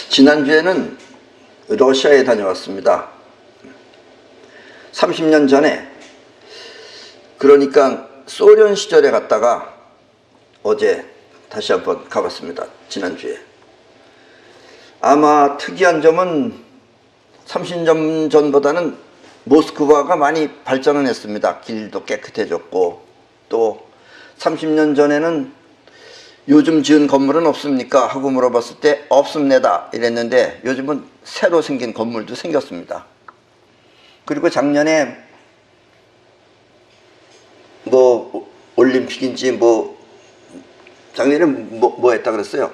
지난주에는 러시아에 다녀왔습니다. 30년 전에, 그러니까 소련 시절에 갔다가 어제 다시 한번 가봤습니다. 지난주에. 아마 특이한 점은 30년 전보다는 모스크바가 많이 발전을 했습니다. 길도 깨끗해졌고, 또 30년 전에는 요즘 지은 건물은 없습니까? 하고 물어봤을 때 없습니다 이랬는데 요즘은 새로 생긴 건물도 생겼습니다. 그리고 작년에 뭐 올림픽인지 작년에 뭐 했다 그랬어요?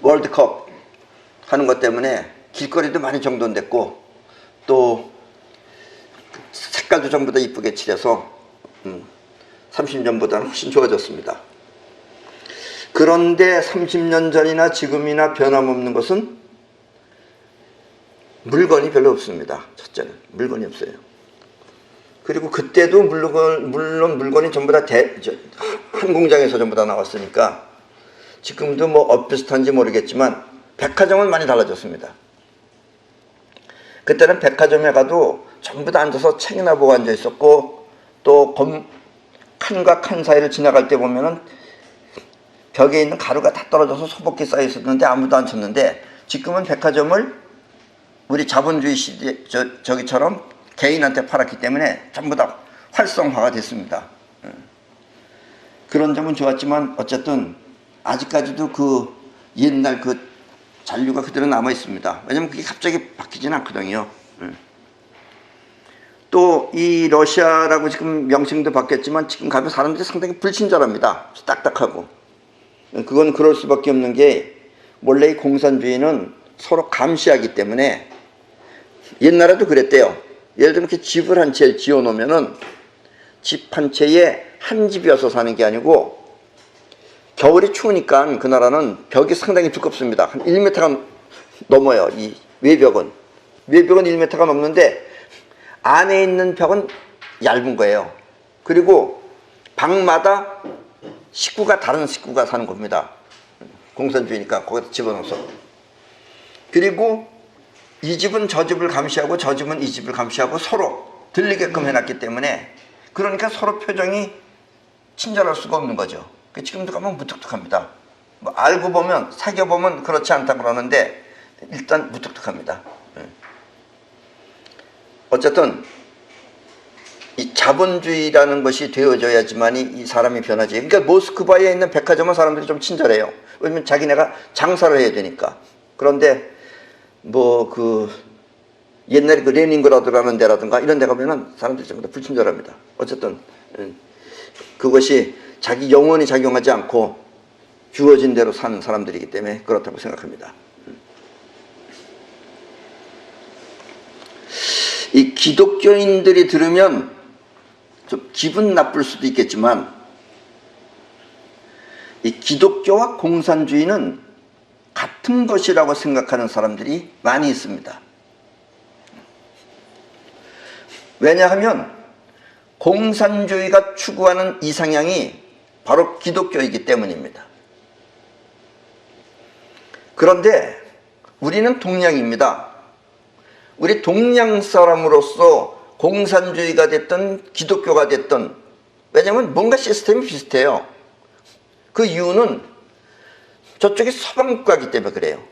월드컵 하는 것 때문에 길거리도 많이 정돈됐고 또 색깔도 전부 다 이쁘게 칠해서 30년보다는 훨씬 좋아졌습니다. 그런데 30년 전이나 지금이나 변함없는 것은 물건이 별로 없습니다. 첫째는 물건이 없어요. 그리고 그때도 물론 물건이 전부 다 한 공장에서 전부 다 나왔으니까 지금도 뭐 엇비슷한지 모르겠지만 백화점은 많이 달라졌습니다. 그때는 백화점에 가도 전부 다 앉아서 책이나 보고 앉아 있었고, 또 칸과 칸 사이를 지나갈 때 보면은 벽에 있는 가루가 다 떨어져서 소복기 쌓여 있었는데 아무도 안 쳤는데, 지금은 백화점을 우리 자본주의 시대 저기처럼 개인한테 팔았기 때문에 전부 다 활성화가 됐습니다. 그런 점은 좋았지만 어쨌든 아직까지도 그 옛날 그 잔류가 그대로 남아 있습니다. 왜냐면 그게 갑자기 바뀌지는 않거든요. 또 이 러시아라고 지금 명칭도 바뀌었지만 지금 가면 사람들이 상당히 불친절합니다. 딱딱하고. 그건 그럴 수밖에 없는 게, 원래 이 공산주의는 서로 감시하기 때문에, 옛날에도 그랬대요. 예를 들면 이렇게 집을 한 채 지어 놓으면은 집 한 채에 한 집이어서 사는 게 아니고, 겨울이 추우니까 그 나라는 벽이 상당히 두껍습니다. 한 1m가 넘어요. 이 외벽은 1m가 넘는데 안에 있는 벽은 얇은 거예요. 그리고 방마다 다른 식구가 사는 겁니다. 공산주의니까 거기다 집어넣어서. 그리고 이 집은 저 집을 감시하고 저 집은 이 집을 감시하고 서로 들리게끔 해놨기 때문에, 그러니까 서로 표정이 친절할 수가 없는 거죠. 지금도 가면 무뚝뚝합니다. 알고 보면, 사귀어보면 그렇지 않다고 그러는데 일단 무뚝뚝합니다. 어쨌든 이 자본주의라는 것이 되어져야지만이 이 사람이 변하지. 그러니까 모스크바에 있는 백화점은 사람들이 좀 친절해요. 왜냐면 자기네가 장사를 해야 되니까. 그런데 옛날에 그 레닌그라드라는 데라든가 이런 데 가면은 사람들이 전부 다 불친절합니다. 어쨌든 그것이 자기 영혼이 작용하지 않고 주어진 대로 사는 사람들이기 때문에 그렇다고 생각합니다. 이 기독교인들이 들으면 좀 기분 나쁠 수도 있겠지만, 이 기독교와 공산주의는 같은 것이라고 생각하는 사람들이 많이 있습니다. 왜냐하면 공산주의가 추구하는 이상향이 바로 기독교이기 때문입니다. 그런데 우리는 동양입니다. 우리 동양 사람으로서 공산주의가 됐든 기독교가 됐든, 왜냐하면 뭔가 시스템이 비슷해요. 그 이유는 저쪽이 서방 국가이기 때문에 그래요.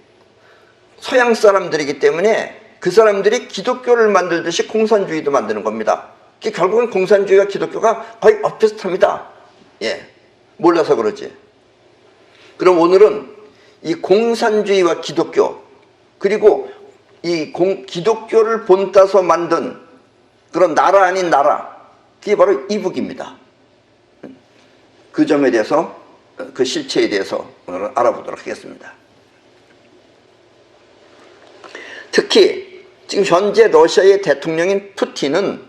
서양 사람들이기 때문에 그 사람들이 기독교를 만들듯이 공산주의도 만드는 겁니다. 결국은 공산주의와 기독교가 거의 엇비슷합니다. 몰라서 그러지. 그럼 오늘은 이 공산주의와 기독교, 그리고 이 기독교를 본따서 만든 그런 나라 아닌 나라, 그게 바로 이북입니다. 그 점에 대해서, 그 실체에 대해서 오늘 알아보도록 하겠습니다. 특히 지금 현재 러시아의 대통령인 푸틴은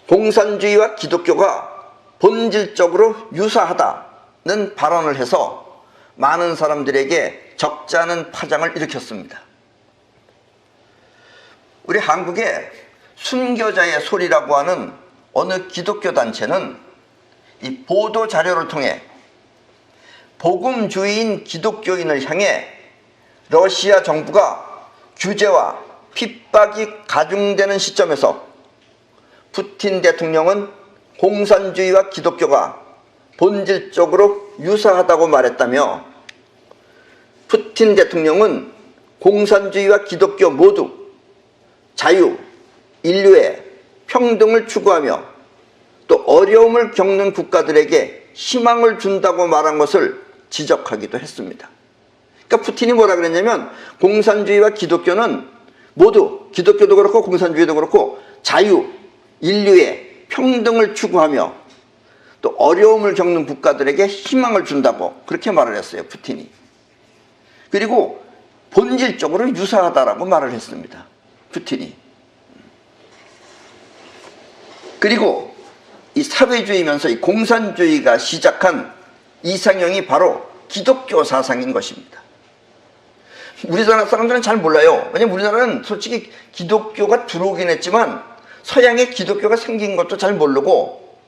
공산주의와 기독교가 본질적으로 유사하다는 발언을 해서 많은 사람들에게 적지 않은 파장을 일으켰습니다. 우리 한국에 순교자의 소리라고 하는 어느 기독교 단체는 이 보도 자료를 통해 복음주의인 기독교인을 향해 러시아 정부가 규제와 핍박이 가중되는 시점에서 푸틴 대통령은 공산주의와 기독교가 본질적으로 유사하다고 말했다며, 푸틴 대통령은 공산주의와 기독교 모두 자유, 인류의 평등을 추구하며 또 어려움을 겪는 국가들에게 희망을 준다고 말한 것을 지적하기도 했습니다. 그러니까 푸틴이 뭐라 그랬냐면, 공산주의와 기독교는 모두, 기독교도 그렇고 공산주의도 그렇고 자유, 인류의 평등을 추구하며 또 어려움을 겪는 국가들에게 희망을 준다고 그렇게 말을 했어요, 푸틴이. 그리고 본질적으로 유사하다라고 말을 했습니다, 푸틴이. 그리고 이 사회주의면서 이 공산주의가 시작한 이상형이 바로 기독교 사상인 것입니다. 우리나라 사람들은 잘 몰라요. 왜냐면 우리나라는 솔직히 기독교가 들어오긴 했지만 서양에 기독교가 생긴 것도 잘 모르고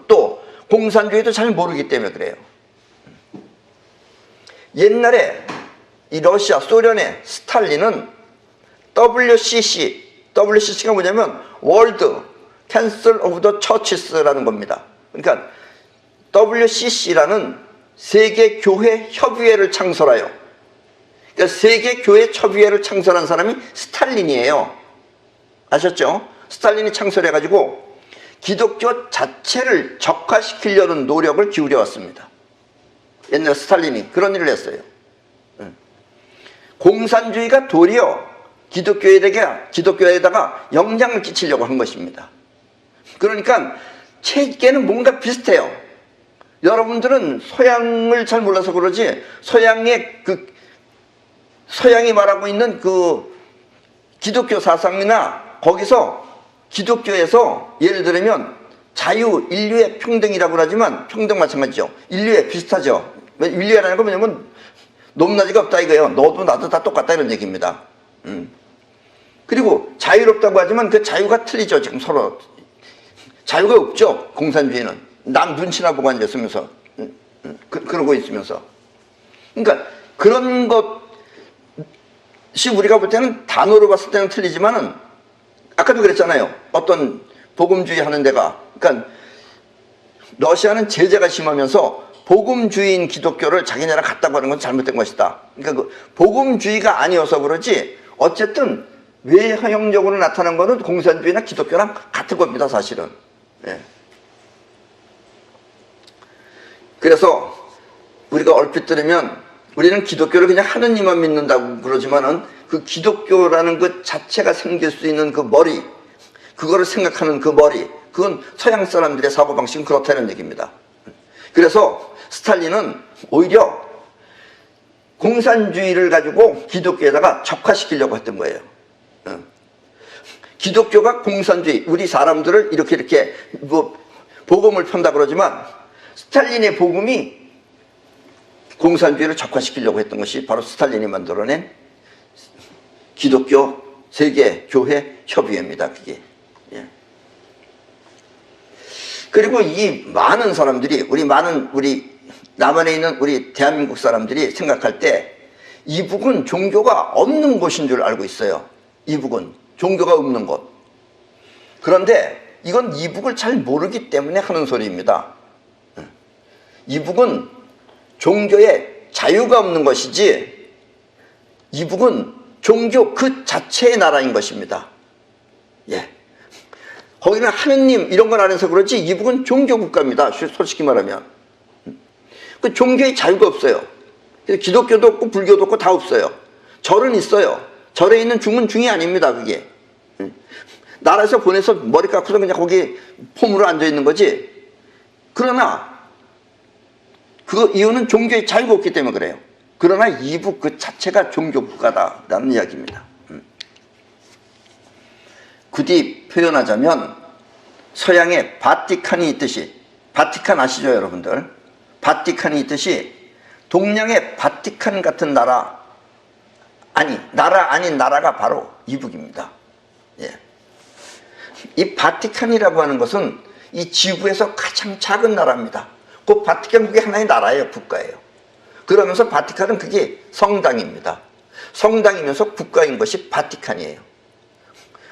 또 공산주의도 잘 모르기 때문에 그래요. 옛날에 이 러시아, 소련의 스탈린은 WCC가 뭐냐면 월드 캔슬 오브 더 처치스라는 겁니다. 그러니까 WCC라는 세계교회 협의회를 창설하여, 그러니까 세계교회 협의회를 창설한 사람이 스탈린이에요. 아셨죠? 스탈린이 창설해가지고 기독교 자체를 적화시키려는 노력을 기울여 왔습니다. 옛날 스탈린이 그런 일을 했어요. 공산주의가 도리어 기독교에다가 영향을 끼치려고 한 것입니다. 그러니까 체계는 뭔가 비슷해요. 여러분들은 서양을 잘 몰라서 그러지, 서양이 말하고 있는 그 기독교 사상이나 거기서 기독교에서 예를 들면 자유, 인류의 평등이라고 하지만 평등 마찬가지죠. 인류에 비슷하죠. 인류라는 건 뭐냐면 높낮이가 없다 이거예요. 너도 나도 다 똑같다 이런 얘기입니다. 그리고 자유롭다고 하지만 그 자유가 틀리죠. 지금 서로 자유가 없죠. 공산주의는 남 눈치나 보고 앉았으면서 그러고 있으면서, 그러니까 그런 것이 우리가 볼 때는 단어로 봤을 때는 틀리지만은 아까도 그랬잖아요. 어떤 복음주의 하는 데가, 그러니까 러시아는 제재가 심하면서 복음주의인 기독교를 자기네랑 같다고 하는 건 잘못된 것이다. 그러니까 그 복음주의가 아니어서 그러지 어쨌든 외형적으로 나타난 거는 공산주의나 기독교랑 같은 겁니다, 사실은. 예. 그래서 우리가 얼핏 들으면 우리는 기독교를 그냥 하느님만 믿는다고 그러지만은 그 기독교라는 것 자체가 생길 수 있는 그 머리, 그거를 생각하는 그 머리, 그건 서양 사람들의 사고방식은 그렇다는 얘기입니다. 그래서 스탈린은 오히려 공산주의를 가지고 기독교에다가 적화시키려고 했던 거예요. 기독교가 공산주의, 우리 사람들을 이렇게 뭐 복음을 편다 그러지만 스탈린의 복음이 공산주의를 적화시키려고 했던 것이 바로 스탈린이 만들어낸 기독교 세계교회 협의회입니다. 그게. 예. 그리고 이 많은 사람들이 우리 남한에 있는 우리 대한민국 사람들이 생각할 때 이북은 종교가 없는 곳인 줄 알고 있어요. 이북은 종교가 없는 곳. 그런데 이건 이북을 잘 모르기 때문에 하는 소리입니다. 이북은 종교에 자유가 없는 것이지 이북은 종교 그 자체의 나라인 것입니다. 예. 거기는 하느님 이런 건 안 해서 그렇지 이북은 종교 국가입니다. 솔직히 말하면. 그 종교의 자유가 없어요. 기독교도 없고 불교도 없고 다 없어요. 절은 있어요. 절에 있는 중은 중이 아닙니다. 그게. 나라에서 보내서 머리 깎고서 그냥 거기 폼으로 앉아 있는 거지. 그러나 그 이유는 종교의 자유가 없기 때문에 그래요. 그러나 이북 그 자체가 종교 국가다라는 이야기입니다. 굳이 표현하자면 서양에 바티칸이 있듯이, 바티칸 아시죠 여러분들? 바티칸이 있듯이 동양의 바티칸 같은 나라 아닌 나라가 바로 이북입니다. 예. 이 바티칸이라고 하는 것은 이 지구에서 가장 작은 나라입니다. 그 바티칸 그게 하나의 나라예요, 국가예요. 그러면서 바티칸은 그게 성당입니다. 성당이면서 국가인 것이 바티칸이에요.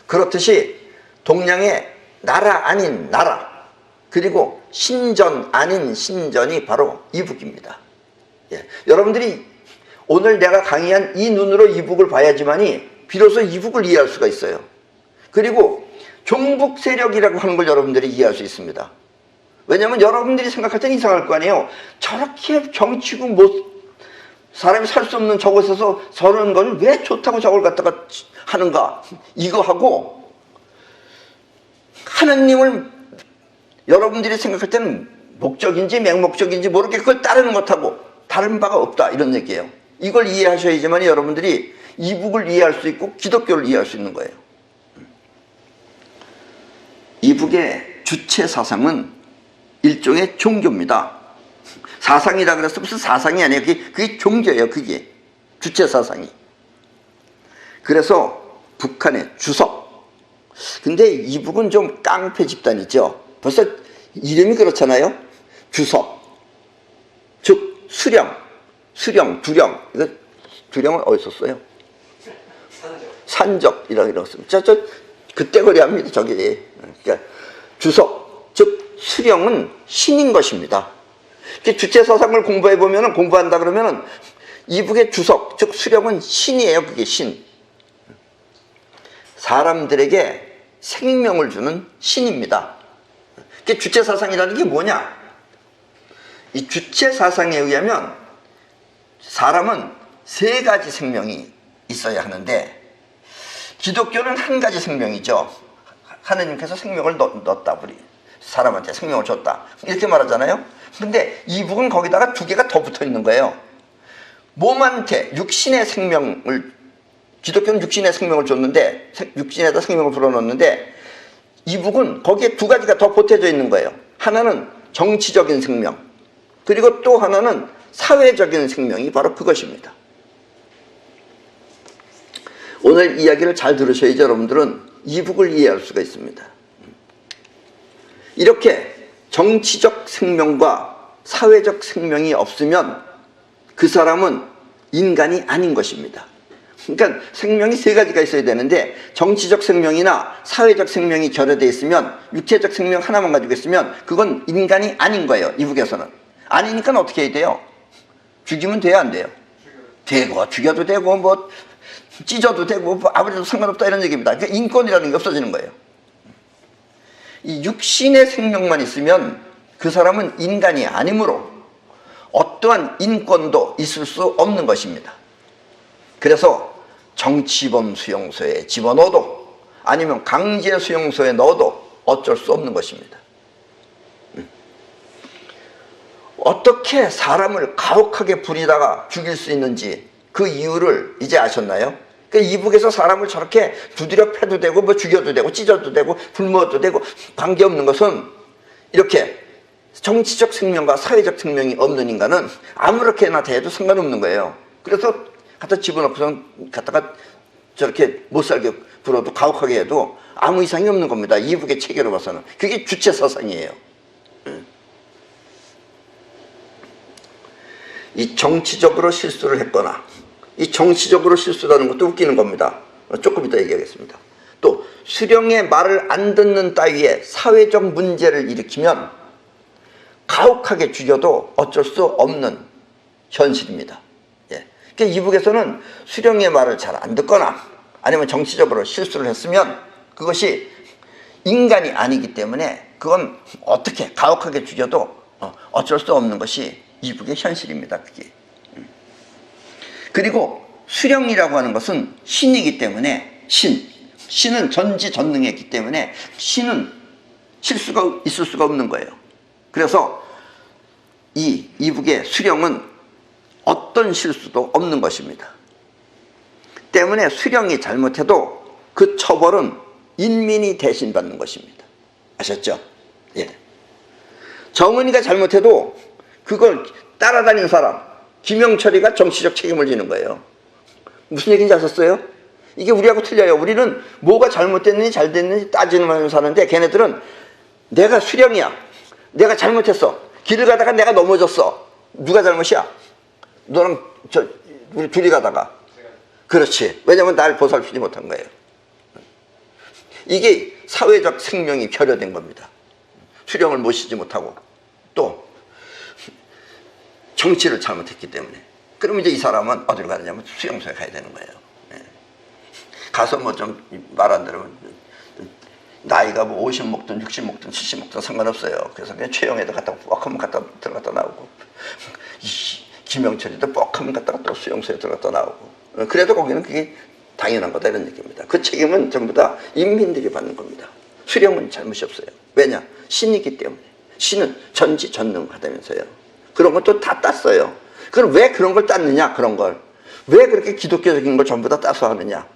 그렇듯이 동양의 나라 아닌 나라, 그리고 신전 아닌 신전이 바로 이북입니다. 예. 여러분들이 오늘 내가 강의한 이 눈으로 이북을 봐야지만이 비로소 이북을 이해할 수가 있어요. 그리고 종북 세력이라고 하는 걸 여러분들이 이해할 수 있습니다. 왜냐하면 여러분들이 생각할 때는 이상할 거 아니에요. 저렇게 정치고 사람이 살 수 없는 저곳에서 저런 걸 왜 좋다고 저걸 갖다가 하는가, 이거 하고 하느님을 여러분들이 생각할 때는 목적인지 맹목적인지 모르게 그걸 따르는 것하고 다른 바가 없다, 이런 얘기예요. 이걸 이해하셔야지만 여러분들이 이북을 이해할 수 있고 기독교를 이해할 수 있는 거예요. 이북의 주체 사상은 일종의 종교입니다. 사상이라 그래서 무슨 사상이 아니에요. 그게 종교예요. 그게 주체 사상이. 그래서 북한의 주석. 근데 이북은 좀 깡패 집단이죠. 벌써 이름이 그렇잖아요. 주석, 즉 수령, 두령. 이거 두령은 어디서 써요? 산적이라고 씁니다. 저 그때 거리합니다. 저기. 그러니까 주석, 즉 수령은 신인 것입니다. 주체 사상을 공부한다 그러면은 이북의 주석, 즉 수령은 신이에요. 그게 신. 사람들에게 생명을 주는 신입니다. 주체 사상이라는 게 뭐냐? 이 주체 사상에 의하면 사람은 세 가지 생명이 있어야 하는데, 기독교는 한 가지 생명이죠. 하느님께서 생명을 넣었다, 우리 사람한테 생명을 줬다, 이렇게 말하잖아요. 근데 이북은 거기다가 두 개가 더 붙어 있는 거예요. 몸한테 육신의 생명을, 기독교는 육신의 생명을 줬는데, 육신에다 생명을 불어넣는데, 이북은 거기에 두 가지가 더 보태져 있는 거예요. 하나는 정치적인 생명, 그리고 또 하나는 사회적인 생명이 바로 그것입니다. 오늘 이야기를 잘 들으셔야지 여러분들은 이북을 이해할 수가 있습니다. 이렇게 정치적 생명과 사회적 생명이 없으면 그 사람은 인간이 아닌 것입니다. 그러니까 생명이 세 가지가 있어야 되는데, 정치적 생명이나 사회적 생명이 결여되어 있으면, 육체적 생명 하나만 가지고 있으면 그건 인간이 아닌 거예요. 이북에서는. 아니니까 어떻게 해야 돼요? 죽이면 돼요, 안 돼요? 되고, 죽여도 되고, 뭐 찢어도 되고, 뭐 아무래도 상관없다, 이런 얘기입니다. 그러니까 인권이라는 게 없어지는 거예요. 이 육신의 생명만 있으면 그 사람은 인간이 아니므로 어떠한 인권도 있을 수 없는 것입니다. 그래서 정치범 수용소에 집어넣어도, 아니면 강제 수용소에 넣어도 어쩔 수 없는 것입니다. 어떻게 사람을 가혹하게 부리다가 죽일 수 있는지 그 이유를 이제 아셨나요? 그러니까 이북에서 사람을 저렇게 두드려 패도 되고, 뭐 죽여도 되고, 찢어도 되고, 굶어도 되고, 관계없는 것은, 이렇게 정치적 생명과 사회적 생명이 없는 인간은 아무렇게나 대해도 상관없는 거예요. 그래서 갖다 집어넣고선 갖다가 저렇게 못살게 굴어도 가혹하게 해도 아무 이상이 없는 겁니다. 이북의 체계로 봐서는. 그게 주체 사상이에요. 이 정치적으로 실수를 했거나, 이 정치적으로 실수라는 것도 웃기는 겁니다. 조금 이따 얘기하겠습니다. 또 수령의 말을 안 듣는 따위의 사회적 문제를 일으키면 가혹하게 죽여도 어쩔 수 없는 현실입니다. 예. 그러니까 이북에서는 수령의 말을 잘 안 듣거나 아니면 정치적으로 실수를 했으면 그것이 인간이 아니기 때문에 그건 어떻게 가혹하게 죽여도 어쩔 수 없는 것이 이북의 현실입니다. 그게. 그리고 수령이라고 하는 것은 신이기 때문에, 신은 전지전능했기 때문에 신은 실수가 있을 수가 없는 거예요. 그래서 이 이북의 수령은 어떤 실수도 없는 것입니다. 때문에 수령이 잘못해도 그 처벌은 인민이 대신 받는 것입니다. 아셨죠? 예. 정은이가 잘못해도 그걸 따라다니는 사람, 김영철이가 정치적 책임을 지는 거예요. 무슨 얘기인지 아셨어요? 이게 우리하고 틀려요. 우리는 뭐가 잘못됐는지 잘 됐는지 따지는 사는데, 걔네들은 내가 수령이야, 내가 잘못했어, 길을 가다가 내가 넘어졌어, 누가 잘못이야? 너랑 우리 둘이 가다가 그렇지. 왜냐면 날 보살피지 못한 거예요. 이게 사회적 생명이 결여된 겁니다. 수령을 모시지 못하고 또 정치를 잘못했기 때문에. 그러면 이제 이 사람은 어디로 가느냐면 수용소에 가야 되는 거예요. 가서 뭐 좀 말 안 들으면 나이가 뭐 50 먹든 60 먹든 70 먹든 상관없어요. 그래서 그냥 최영에도 갔다 뻑하면 갔다 들어갔다 나오고 김영철이도 뻑하면 갔다가 또 수용소에 들어갔다 나오고. 그래도 거기는 그게 당연한 거다 이런 얘기입니다. 그 책임은 전부 다 인민들이 받는 겁니다. 수령은 잘못이 없어요. 왜냐? 신이기 때문에. 신은 전지전능하다면서요. 그런 것도 다 땄어요. 그럼 왜 그런 걸 땄느냐? 그런 걸. 왜 그렇게 기독교적인 걸 전부 다 따서 하느냐?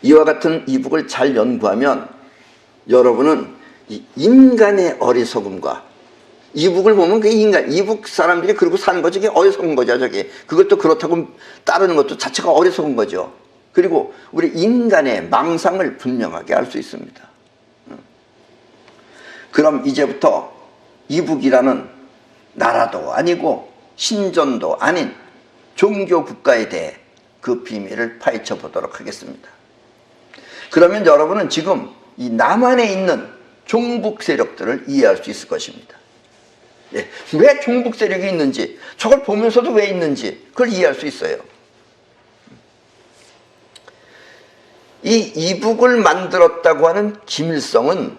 이와 같은 이북을 잘 연구하면 여러분은 이 인간의 어리석음과 이북을 보면 그 이북 사람들이 그러고 사는 거죠. 그게 어리석은 거죠, 저게. 그것도 그렇다고 따르는 것도 자체가 어리석은 거죠. 그리고 우리 인간의 망상을 분명하게 알 수 있습니다. 그럼 이제부터 이북이라는 나라도 아니고 신전도 아닌 종교 국가에 대해 그 비밀을 파헤쳐 보도록 하겠습니다. 그러면 여러분은 지금 이 남한에 있는 종북 세력들을 이해할 수 있을 것입니다. 예, 왜 종북 세력이 있는지, 저걸 보면서도 왜 있는지 그걸 이해할 수 있어요. 이 이북을 만들었다고 하는 김일성은,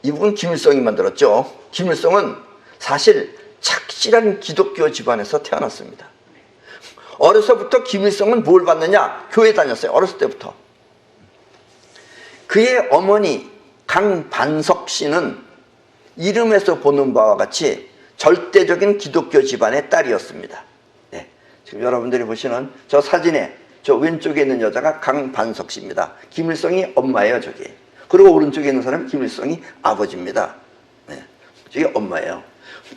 이북은 김일성이 만들었죠. 김일성은 사실 착실한 기독교 집안에서 태어났습니다. 어려서부터 김일성은 뭘 받느냐? 교회 다녔어요. 어렸을 때부터. 그의 어머니 강반석 씨는 이름에서 보는 바와 같이 절대적인 기독교 집안의 딸이었습니다. 네, 지금 여러분들이 보시는 저 사진에 저 왼쪽에 있는 여자가 강반석 씨입니다. 김일성이 엄마예요, 저기. 그리고 오른쪽에 있는 사람이 김일성이 아버지입니다. 네, 저게 엄마예요.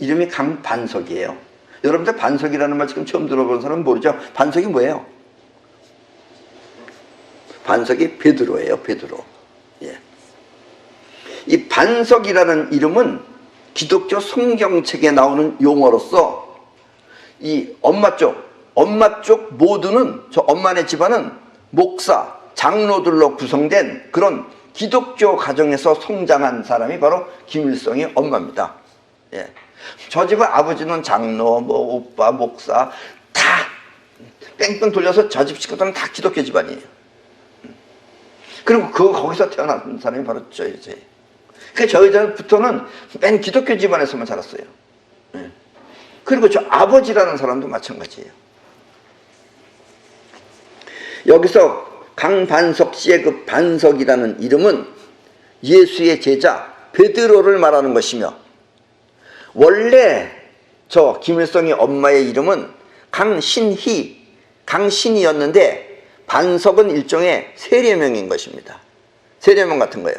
이름이 강반석이에요. 여러분들 반석이라는 말 지금 처음 들어본 사람은 모르죠? 반석이 뭐예요? 반석이 베드로예요, 베드로. 예. 이 반석이라는 이름은 기독교 성경책에 나오는 용어로서 이 엄마 쪽 모두는, 저 엄마네 집안은 목사, 장로들로 구성된 그런 기독교 가정에서 성장한 사람이 바로 김일성의 엄마입니다. 예. 저 집은 아버지는 장로, 뭐 오빠, 목사 다 뺑뺑 돌려서 저 집 식구들은 다 기독교 집안이에요. 그리고 거기서 태어난 사람이 바로 저 여자예요. 그 저 여자부터는 맨 기독교 집안에서만 자랐어요. 예. 그리고 저 아버지라는 사람도 마찬가지예요. 여기서 강반석 씨의 그 반석이라는 이름은 예수의 제자 베드로를 말하는 것이며, 원래 저 김일성의 엄마의 이름은 강신이었는데 반석은 일종의 세례명인 것입니다. 세례명 같은 거예요.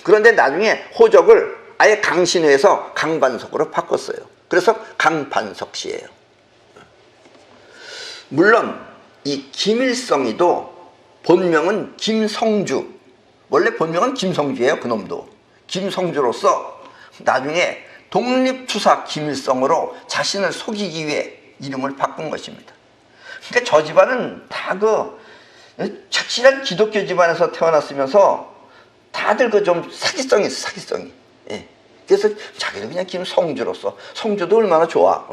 그런데 나중에 호적을 아예 강신에서 강반석으로 바꿨어요. 그래서 강반석 씨예요. 물론 이 김일성이도 본명은 김성주, 원래 본명은 김성주예요. 그놈도 김성주로서 나중에 독립투사 김일성으로 자신을 속이기 위해 이름을 바꾼 것입니다. 그러니까 저 집안은 다 착실한 기독교 집안에서 태어났으면서 다들 좀 사기성이 있어, 사기성이. 예. 그래서 자기도 그냥 김성주로서, 성주도 얼마나 좋아,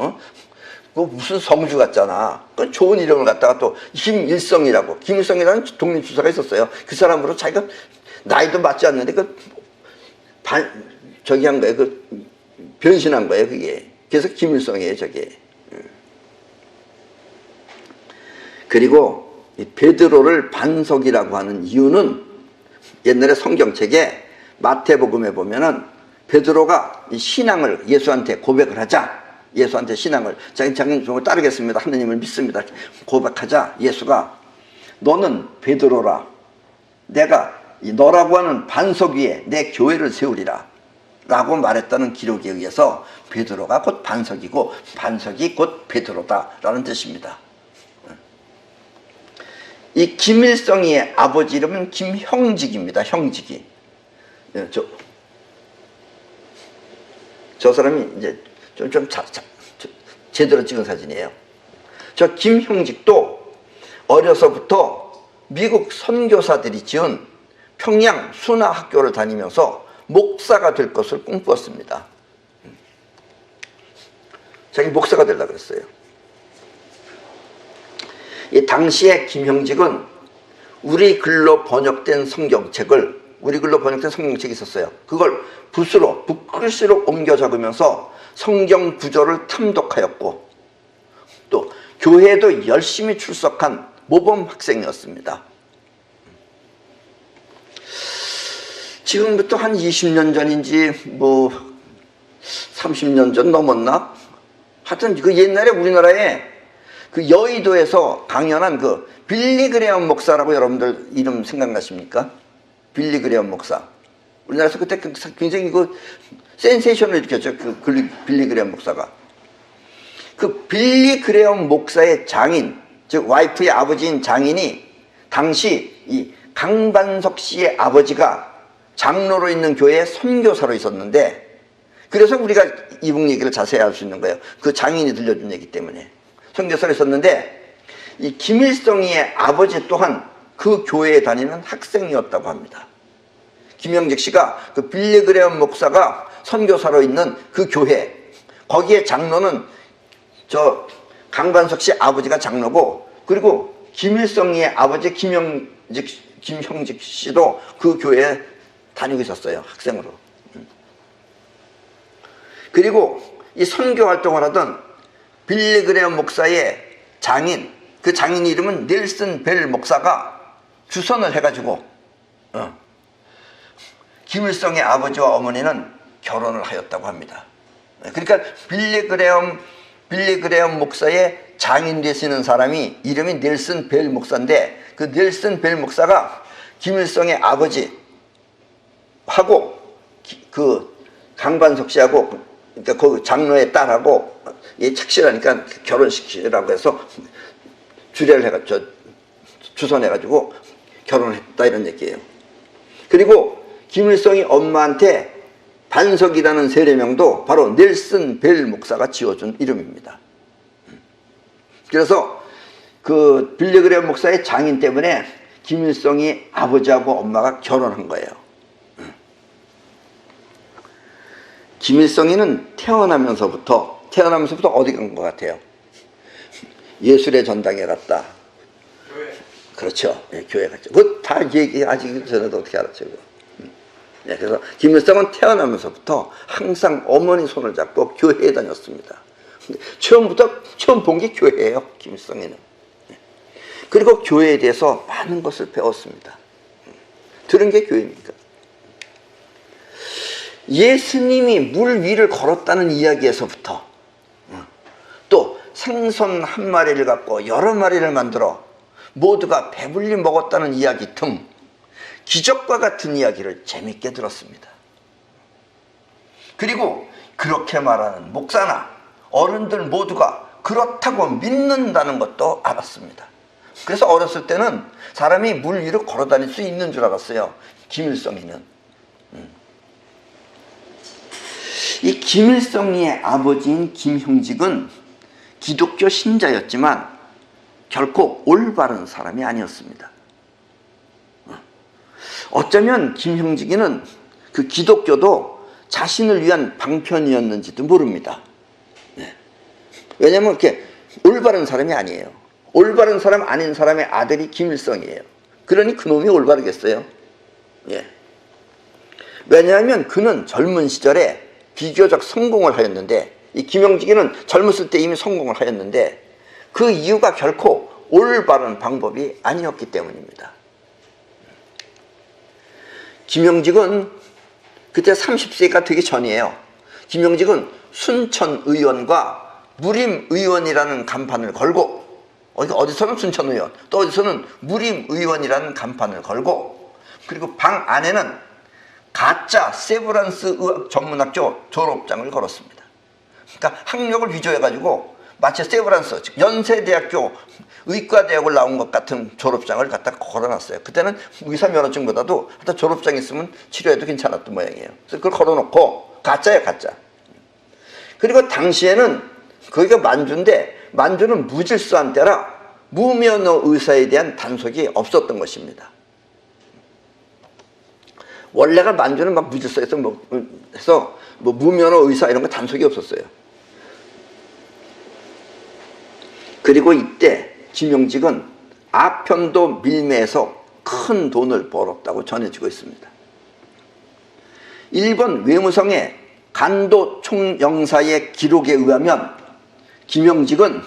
그 무슨 성주 같잖아. 그 좋은 이름을 갖다가 또 김일성이라고, 김일성이라는 독립투사가 있었어요. 그 사람으로 자기가 나이도 맞지 않는데 저기 한 거예요. 변신한 거예요, 그게. 그래서 김일성이에요, 저게. 그리고 이 베드로를 반석이라고 하는 이유는 옛날에 성경책에 마태복음에 보면은 베드로가 이 신앙을 예수한테 고백을 하자, 예수한테 신앙을 자기 정말 따르겠습니다, 하느님을 믿습니다 고백하자, 예수가 너는 베드로라, 내가 너라고 하는 반석 위에 내 교회를 세우리라 라고 말했다는 기록에 의해서 베드로가 곧 반석이고 반석이 곧 베드로다 라는 뜻입니다. 이 김일성이의 아버지 이름은 김형직입니다. 형직이. 저 사람이 이제 좀 제대로 찍은 사진이에요. 저 김형직도 어려서부터 미국 선교사들이 지은 평양 순화학교를 다니면서 목사가 될 것을 꿈꾸었습니다. 자기 목사가 되려고 그랬어요. 이 당시에 김형직은 우리 글로 번역된 성경책이 있었어요. 그걸 붓으로, 붓글씨로 옮겨 적으면서 성경 구절을 탐독하였고, 또 교회에도 열심히 출석한 모범 학생이었습니다. 지금부터 한 20년 전인지 30년 전 넘었나? 하여튼 그 옛날에 우리나라에 그 여의도에서 강연한 그 빌리 그레엄 목사라고 여러분들 이름 생각나십니까? 빌리 그레엄 목사. 우리나라에서 그때 굉장히 그 센세이션을 일으켰죠. 그 빌리 그레엄 목사가. 그 빌리 그레엄 목사의 장인, 즉 와이프의 아버지인 장인이 당시 이 강반석 씨의 아버지가 장로로 있는 교회에 선교사로 있었는데, 그래서 우리가 이북 얘기를 자세히 알 수 있는 거예요. 그 장인이 들려준 얘기 때문에. 선교사로 있었는데 이 김일성이의 아버지 또한 그 교회에 다니는 학생이었다고 합니다. 김형직 씨가 그 빌리 그레엄 목사가 선교사로 있는 그 교회, 거기에 장로는 저 강반석 씨 아버지가 장로고, 그리고 김일성이의 아버지 김형직 씨도 그 교회에 다니고 있었어요. 학생으로. 그리고 이 선교 활동을 하던 빌리 그레엄 목사의 장인, 그 장인 이름은 넬슨 벨 목사가 주선을 해가지고 김일성의 아버지와 어머니는 결혼을 하였다고 합니다. 그러니까 빌리 그레엄 목사의 장인 되시는 사람이 이름이 넬슨 벨 목사인데, 그 넬슨 벨 목사가 김일성의 아버지하고 그 강반석 씨하고, 그러니까 그 장로의 딸하고 얘 착실하니까 결혼시키라고 해서 주례를 해가지고 주선해가지고 결혼을 했다, 이런 얘기예요. 그리고 김일성이 엄마한테 반석이라는 세례명도 바로 넬슨 벨 목사가 지어준 이름입니다. 그래서 그 빌리 그레엄 목사의 장인 때문에 김일성이 아버지하고 엄마가 결혼한 거예요. 김일성이는 태어나면서부터 어디 간 것 같아요? 예술의 전당에 갔다. 교회. 그렇죠. 네, 교회 갔죠. 그거 다 얘기 아직 전에도 어떻게 알았죠? 네, 그래서 김일성은 태어나면서부터 항상 어머니 손을 잡고 교회에 다녔습니다. 처음 본 게 교회예요, 김일성이는. 네. 그리고 교회에 대해서 많은 것을 배웠습니다. 들은 게 교회입니까? 예수님이 물 위를 걸었다는 이야기에서부터, 또 생선 한 마리를 갖고 여러 마리를 만들어 모두가 배불리 먹었다는 이야기 등 기적과 같은 이야기를 재밌게 들었습니다. 그리고 그렇게 말하는 목사나 어른들 모두가 그렇다고 믿는다는 것도 알았습니다. 그래서 어렸을 때는 사람이 물 위로 걸어 다닐 수 있는 줄 알았어요, 김일성이는. 이 김일성이의 아버지인 김형직은 기독교 신자였지만 결코 올바른 사람이 아니었습니다. 어쩌면 김형직이는 그 기독교도 자신을 위한 방편이었는지도 모릅니다. 왜냐하면 이렇게 올바른 사람이 아니에요. 올바른 사람 아닌 사람의 아들이 김일성이에요. 그러니 그놈이 올바르겠어요? 예. 왜냐하면 그는 젊은 시절에 비교적 성공을 하였는데, 이 김형직이는 젊었을 때 이미 성공을 하였는데 그 이유가 결코 올바른 방법이 아니었기 때문입니다. 김형직은 그때 30세가 되기 전이에요. 김형직은 순천 의원과 무림 의원이라는 간판을 걸고, 어디서는 순천 의원, 또 어디서는 무림 의원이라는 간판을 걸고, 그리고 방 안에는 가짜 세브란스 의학 전문학교 졸업장을 걸었습니다. 그러니까 학력을 위조해가지고 마치 세브란스, 즉 연세대학교 의과대학을 나온 것 같은 졸업장을 갖다 걸어놨어요. 그때는 의사 면허증보다도 하여튼 졸업장 있으면 치료해도 괜찮았던 모양이에요. 그래서 그걸 걸어놓고, 가짜예요, 가짜. 그리고 당시에는 거기가 만주인데 만주는 무질서한 때라 무면허 의사에 대한 단속이 없었던 것입니다. 원래가 만주는 막 무질서해서 뭐 무면허 의사 이런 거 단속이 없었어요. 그리고 이때 김용직은 아편도 밀매에서 큰 돈을 벌었다고 전해지고 있습니다. 일본 외무성의 간도 총영사의 기록에 의하면 김용직은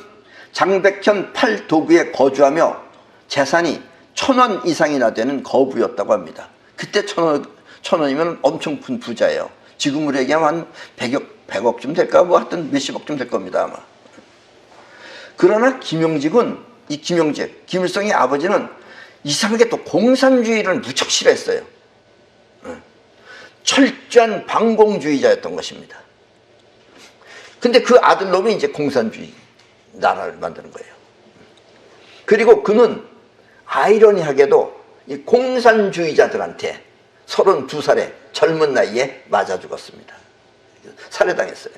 장백현 8도구에 거주하며 재산이 1,000원 이상이나 되는 거부였다고 합니다. 그때 1,000원이면 엄청 큰 부자예요. 지금으로 얘기하면 한 100억쯤 될까? 뭐 하여튼 몇십억쯤 될 겁니다, 아마. 그러나 김용직은, 이 김용직, 김일성의 아버지는 이상하게 또 공산주의를 무척 싫어했어요. 철저한 반공주의자였던 것입니다. 근데 그 아들놈이 이제 공산주의 나라를 만드는 거예요. 그리고 그는 아이러니하게도 이 공산주의자들한테 32살의 젊은 나이에 맞아 죽었습니다. 살해당했어요.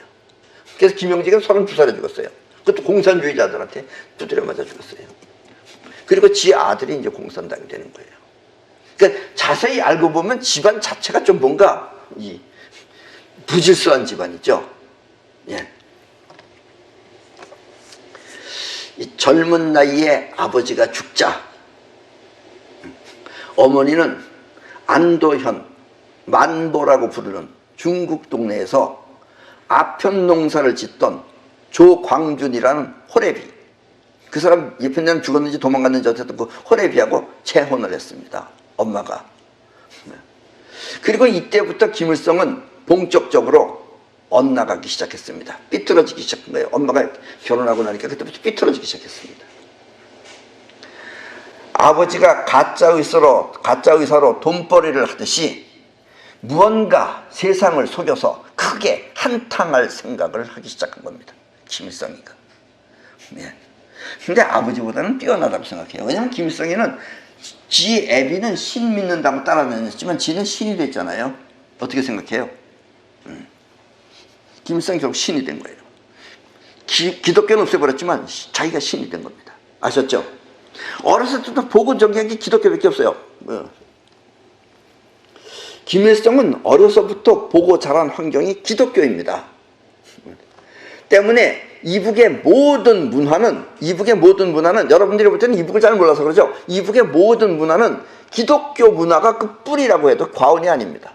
그래서 김용직은 32살에 죽었어요. 그것도 공산주의자들한테 두드려 맞아 죽었어요. 그리고 지 아들이 이제 공산당이 되는 거예요. 그러니까 자세히 알고 보면 집안 자체가 좀 뭔가 이 부질서한 집안이죠. 예. 이 젊은 나이에 아버지가 죽자 어머니는 안도현, 만보라고 부르는 중국 동네에서 아편 농사를 짓던 조광준이라는 호래비, 그 사람 예편자는 죽었는지 도망갔는지 어쨌든 그 호래비하고 재혼을 했습니다. 엄마가. 그리고 이때부터 김일성은 본격적으로 엇나가기 시작했습니다. 삐뚤어지기 시작한 거예요. 엄마가 결혼하고 나니까 그때부터 삐뚤어지기 시작했습니다. 아버지가 가짜 의사로 돈벌이를 하듯이 무언가 세상을 속여서 크게 한탕할 생각을 하기 시작한 겁니다. 김일성이가. 네. 근데 아버지보다는 뛰어나다고 생각해요. 왜냐하면 김일성이는 지 애비는 신 믿는다고 따라다녔지만 지는 신이 됐잖아요. 어떻게 생각해요? 김일성이 결국 신이 된 거예요. 기독교는 없애버렸지만 자기가 신이 된 겁니다. 아셨죠? 어렸을 때부터 보고 전개한 게 기독교밖에 없어요. 김일성은 어려서부터 보고 자란 환경이 기독교입니다. 때문에 이북의 모든 문화는 여러분들이 볼 때는 이북을 잘 몰라서 그러죠. 이북의 모든 문화는 기독교 문화가 그 뿌리라고 해도 과언이 아닙니다.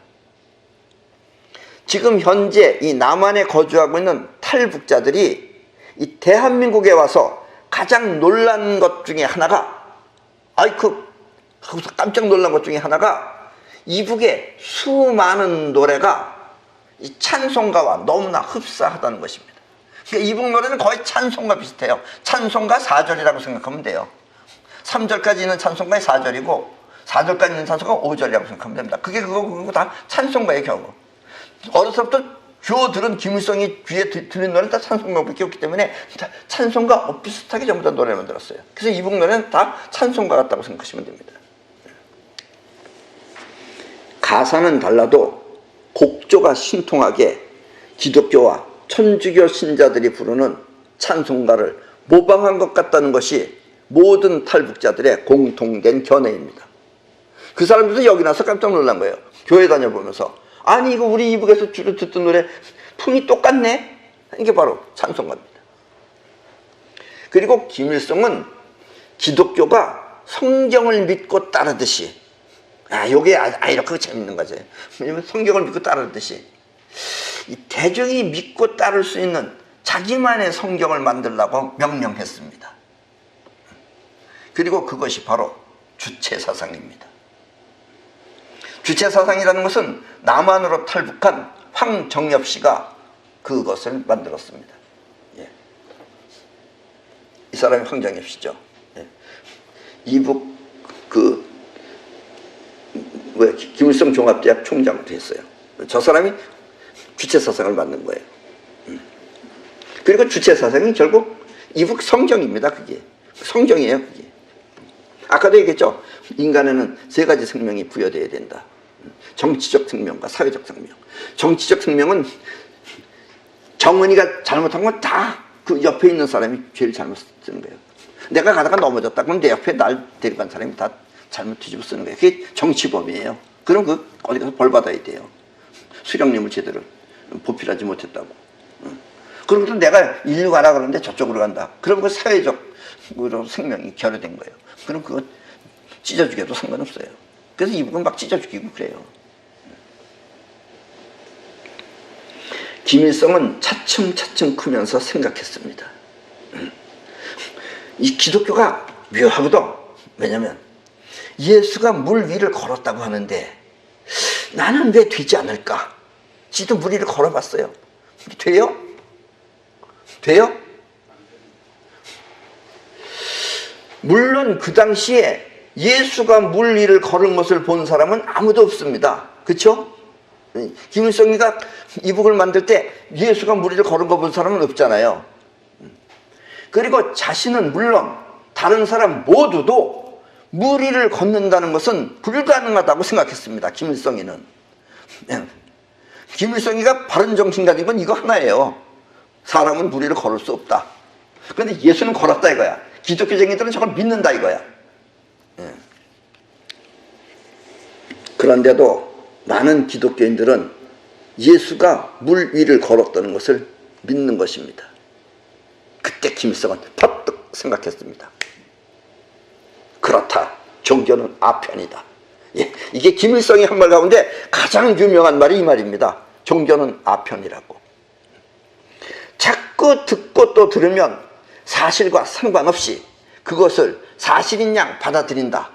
지금 현재 이 남한에 거주하고 있는 탈북자들이 이 대한민국에 와서 가장 놀란 것 중에 하나가, 하고서 깜짝 놀란 것 중에 하나가 이북의 수많은 노래가 이 찬송가와 너무나 흡사하다는 것입니다. 그러니까 이북 노래는 거의 찬송가 비슷해요. 찬송가 4절이라고 생각하면 돼요. 3절까지 있는 찬송가의 4절이고 4절까지 있는 찬송가가 5절이라고 생각하면 됩니다. 그거 다 찬송가의 경우. 어려서부터 주워 들은 김일성이 귀에 들린 노래는 다 찬송가밖에 없기 때문에 찬송가 비슷하게 전부 다 노래를 만들었어요. 그래서 이북 노래는 다 찬송가 같다고 생각하시면 됩니다. 가사는 달라도 곡조가 신통하게 기독교와 천주교 신자들이 부르는 찬송가를 모방한 것 같다는 것이 모든 탈북자들의 공통된 견해입니다. 그 사람들도 여기 나서 깜짝 놀란 거예요. 교회 다녀보면서 아니 이거 우리 이북에서 주로 듣던 노래 품이 똑같네? 이게 바로 찬송가입니다. 그리고 김일성은 기독교가 성경을 믿고 따르듯이 요게 이렇게 재밌는 거지. 왜냐면 성경을 믿고 따르듯이 이 대중이 믿고 따를 수 있는 자기만의 성경을 만들라고 명령했습니다. 그리고 그것이 바로 주체사상입니다. 주체사상이라는 것은 남한으로 탈북한 황정엽 씨가 그것을 만들었습니다. 예. 이 사람이 황정엽 씨죠. 예. 이북 김일성 종합대학 총장도 했어요. 저 사람이 주체사상을 만든 거예요. 그리고 주체사상이 결국 이북 성경입니다. 그게 성경이에요. 그게. 아까도 얘기했죠. 인간에는 3가지 생명이 부여되어야 된다. 정치적 생명과 사회적 생명. 정치적 생명은 정은이가 잘못한 건 다 그 옆에 있는 사람이 제일 잘못 쓰는 거예요. 내가 가다가 넘어졌다. 그럼 내 옆에 날 데려간 사람이 다 잘못 뒤집어 쓰는 거예요. 그게 정치범이에요. 그럼 그 어디 가서 벌 받아야 돼요. 수령님을 제대로 보필하지 못했다고. 그러고도 내가 일로 가라 그러는데 저쪽으로 간다. 그럼 그 사회적으로 생명이 결여된 거예요. 그럼 그거 찢어 죽여도 상관없어요. 그래서 이북은 막 찢어 죽이고 그래요. 김일성은 차츰차츰 크면서 생각했습니다. 이 기독교가 묘하거든. 왜냐면 예수가 물 위를 걸었다고 하는데 나는 왜 되지 않을까? 지도 물 위를 걸어봤어요. 돼요? 돼요? 물론 그 당시에 예수가 물 위를 걸은 것을 본 사람은 아무도 없습니다. 그렇죠? 김일성이가 이북을 만들 때 예수가 물 위를 걸은 거 본 사람은 없잖아요. 그리고 자신은 물론 다른 사람 모두도 물 위를 걷는다는 것은 불가능하다고 생각했습니다. 김일성이는. 김일성이가 바른 정신 가진 건 이거 하나예요. 사람은 물 위를 걸을 수 없다. 그런데 예수는 걸었다 이거야. 기독교쟁이들은 저걸 믿는다 이거야. 그런데도 많은 기독교인들은 예수가 물 위를 걸었다는 것을 믿는 것입니다. 그때 김일성은 퍼뜩 생각했습니다. 그렇다. 종교는 아편이다. 예, 이게 김일성이 한 말 가운데 가장 유명한 말이 이 말입니다. 종교는 아편이라고. 자꾸 듣고 또 들으면 사실과 상관없이 그것을 사실인 양 받아들인다.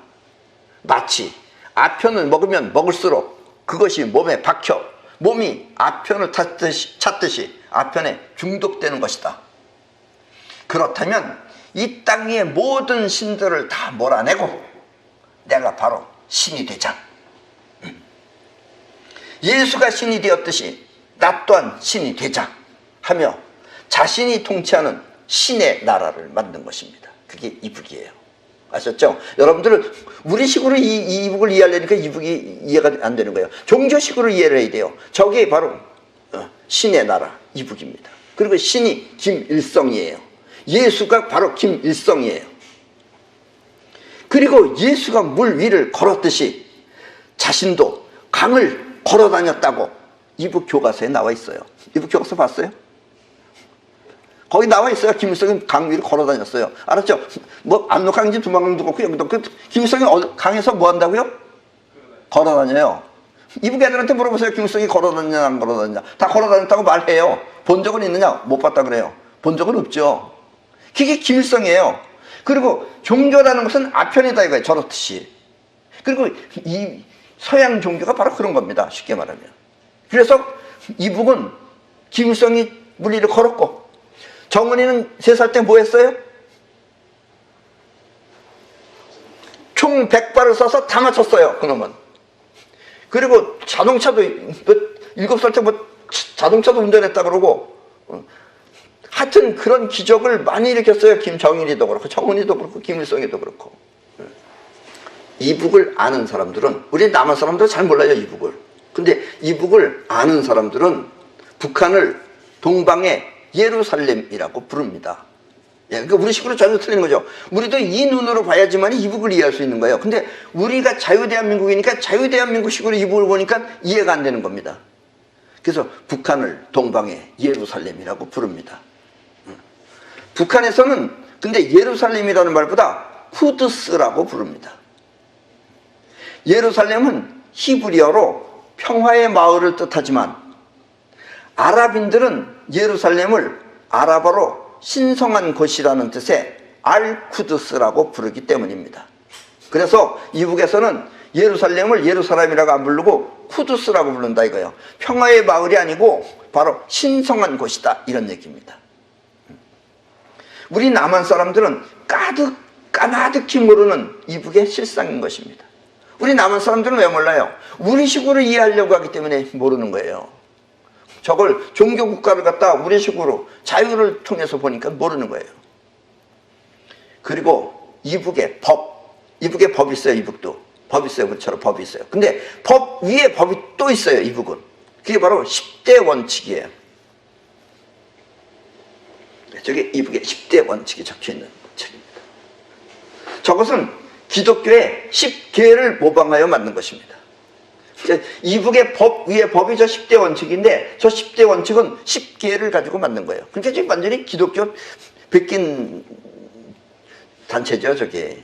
마치 아편을 먹으면 먹을수록 그것이 몸에 박혀 몸이 아편을 찾듯이 아편에 중독되는 것이다. 그렇다면 이 땅 위의 모든 신들을 다 몰아내고 내가 바로 신이 되자. 예수가 신이 되었듯이 나 또한 신이 되자 하며 자신이 통치하는 신의 나라를 만든 것입니다. 그게 이북이에요. 아셨죠? 여러분들은 우리식으로 이 이북을 이해하려니까 이북이 이해가 안 되는 거예요. 종교식으로 이해를 해야 돼요. 저게 바로 신의 나라 이북입니다. 그리고 신이 김일성이에요. 예수가 바로 김일성이에요. 그리고 예수가 물 위를 걸었듯이 자신도 강을 걸어 다녔다고 이북 교과서에 나와 있어요. 이북 교과서 봤어요? 거기 나와 있어요. 김일성이 강 위를 걸어 다녔어요. 알았죠? 뭐 압록강인지 두만강도 그렇고 여기도 김일성이 강에서 뭐 한다고요? 걸어 다녀요. 이북 애들한테 물어보세요. 김일성이 걸어 다녔냐 안 걸어 다녔냐. 다 걸어 다녔다고 말해요. 본 적은 있느냐? 못 봤다 그래요. 본 적은 없죠. 그게 김일성이에요. 그리고 종교라는 것은 아편이다 이거예요. 저렇듯이. 그리고 이 서양 종교가 바로 그런 겁니다. 쉽게 말하면. 그래서 이북은 김일성이 물 위를 걸었고 정은이는 3살 때 뭐 했어요? 총 100발을 쏴서 다 맞췄어요. 그놈은. 그리고 자동차도 7살 때 뭐 자동차도 운전했다 그러고 하여튼 그런 기적을 많이 일으켰어요. 김정일이도 그렇고 정은이도 그렇고 김일성이도 그렇고. 이북을 아는 사람들은 우리 남한 사람들은 잘 몰라요. 이북을. 근데 이북을 아는 사람들은 북한을 동방의 예루살렘이라고 부릅니다. 예, 그러니까 우리 식으로 전혀 틀린 거죠. 우리도 이 눈으로 봐야지만 이북을 이해할 수 있는 거예요. 근데 우리가 자유대한민국이니까 자유대한민국식으로 이북을 보니까 이해가 안 되는 겁니다. 그래서 북한을 동방의 예루살렘이라고 부릅니다. 북한에서는 근데 예루살렘이라는 말보다 쿠드스라고 부릅니다. 예루살렘은 히브리어로 평화의 마을을 뜻하지만 아랍인들은 예루살렘을 아랍어로 신성한 곳이라는 뜻의 알쿠드스라고 부르기 때문입니다. 그래서 이북에서는 예루살렘을 예루살렘이라고 안 부르고 쿠두스라고 부른다 이거예요. 평화의 마을이 아니고 바로 신성한 곳이다 이런 얘기입니다. 우리 남한 사람들은 까마득히 모르는 이북의 실상인 것입니다. 우리 남한 사람들은 왜 몰라요? 우리식으로 이해하려고 하기 때문에 모르는 거예요. 저걸 종교국가를 갖다 우리식으로 자유를 통해서 보니까 모르는 거예요. 그리고 이북의 법이 있어요. 이북도 법 있어요. 우리처럼 법이 있어요. 근데 법 위에 법이 또 있어요. 이북은. 그게 바로 10대 원칙이에요. 저게 이북의 10대 원칙이 적혀있는 책입니다. 저것은 기독교의 10계를 모방하여 만든 것입니다. 이북의 법 위에 법이 저 10대 원칙인데 저 10대 원칙은 10계를 가지고 만든 거예요. 그러니까 지금 완전히 기독교 베낀 단체죠, 저게.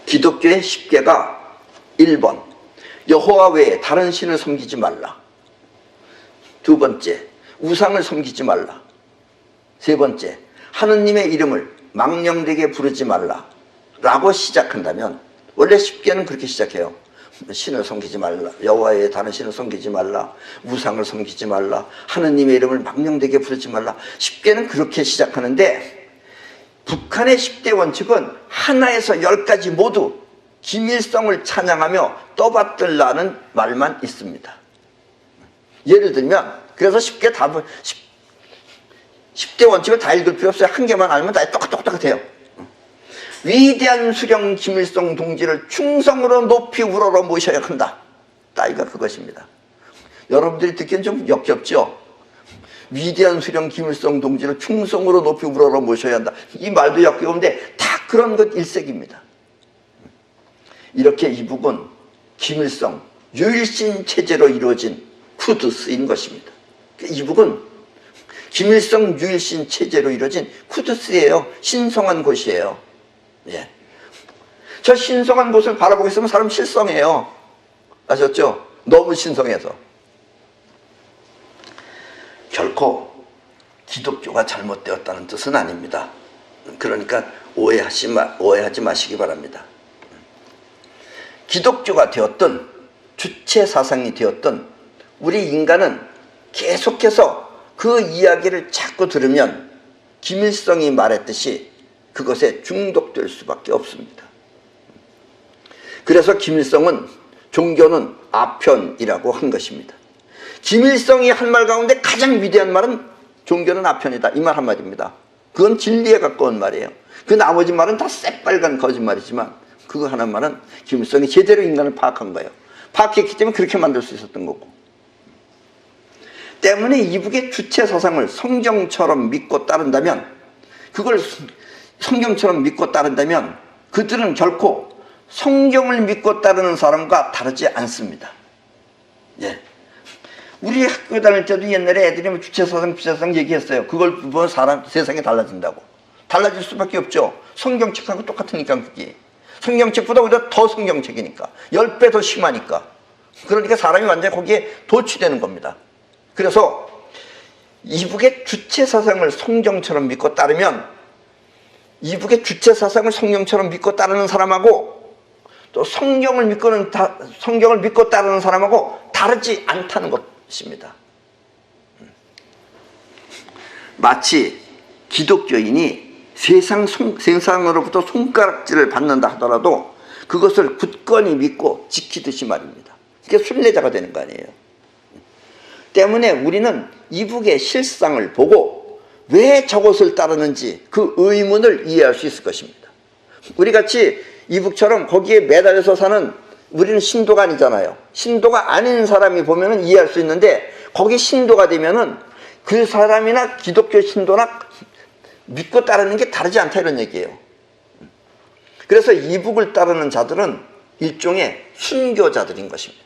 기독교의 10계가 1번, 여호와 외에 다른 신을 섬기지 말라. 2번째, 우상을 섬기지 말라. 3번째, 하느님의 이름을 망령되게 부르지 말라 라고 시작한다면, 원래 10계는 그렇게 시작해요. 신을 섬기지 말라, 여호와 외에 다른 신을 섬기지 말라, 우상을 섬기지 말라, 하느님의 이름을 망령되게 부르지 말라. 10계는 그렇게 시작하는데, 북한의 10대 원칙은 하나에서 10가지 모두 김일성을 찬양하며 떠받들라는 말만 있습니다. 예를 들면, 그래서 10대 원칙을 다 읽을 필요 없어요. 한 개만 알면 다 똑같아요. 위대한 수령 김일성 동지를 충성으로 높이 우러러 모셔야 한다. 따위가 그것입니다. 여러분들이 듣기엔 좀 역겹죠? 위대한 수령 김일성 동지를 충성으로 높이 우러러 모셔야 한다. 이 말도 역겨운데 다 그런 것 일색입니다. 이렇게 이북은 김일성 유일신 체제로 이루어진 쿠드스인 것입니다. 이북은 김일성 유일신 체제로 이루어진 쿠드스예요. 신성한 곳이에요. 예. 저 신성한 곳을 바라보고 있으면 사람 실성해요. 아셨죠? 너무 신성해서. 결코 기독교가 잘못되었다는 뜻은 아닙니다. 그러니까 오해하지 마시기 바랍니다. 기독교가 되었든 주체 사상이 되었든 우리 인간은 계속해서 그 이야기를 자꾸 들으면 김일성이 말했듯이 그것에 중독될 수밖에 없습니다. 그래서 김일성은 종교는 아편이라고 한 것입니다. 김일성이 한 말 가운데 가장 위대한 말은 종교는 아편이다. 이 말 한마디입니다. 그건 진리에 가까운 말이에요. 그 나머지 말은 다 새빨간 거짓말이지만 그거 하나 말은 김일성이 제대로 인간을 파악한 거예요. 파악했기 때문에 그렇게 만들 수 있었던 거고. 때문에 이북의 주체 사상을 성경처럼 믿고 따른다면, 그걸 성경처럼 믿고 따른다면 그들은 결코 성경을 믿고 따르는 사람과 다르지 않습니다. 예. 우리 학교 다닐 때도 옛날에 애들이 주체사상, 주체사상 얘기했어요. 그걸 보면 세상이 달라진다고. 달라질 수밖에 없죠. 성경책하고 똑같으니까 그게. 성경책보다 오히려 더 성경책이니까. 10배 더 심하니까. 그러니까 사람이 완전히 거기에 도취되는 겁니다. 그래서 이북의 주체사상을 성경처럼 믿고 따르면 이북의 주체사상을 성경처럼 믿고 따르는 사람하고 또 성경을 믿고 따르는 사람하고 다르지 않다는 것입니다. 마치 기독교인이 세상으로부터 손가락질을 받는다 하더라도 그것을 굳건히 믿고 지키듯이 말입니다. 그게 순례자가 되는 거 아니에요. 때문에 우리는 이북의 실상을 보고 왜 저것을 따르는지 그 의문을 이해할 수 있을 것입니다. 우리같이 이북처럼 거기에 매달려서 사는 우리는 신도가 아니잖아요. 신도가 아닌 사람이 보면은 이해할 수 있는데 거기 신도가 되면은 그 사람이나 기독교 신도나 믿고 따르는 게 다르지 않다 이런 얘기예요. 그래서 이북을 따르는 자들은 일종의 순교자들인 것입니다.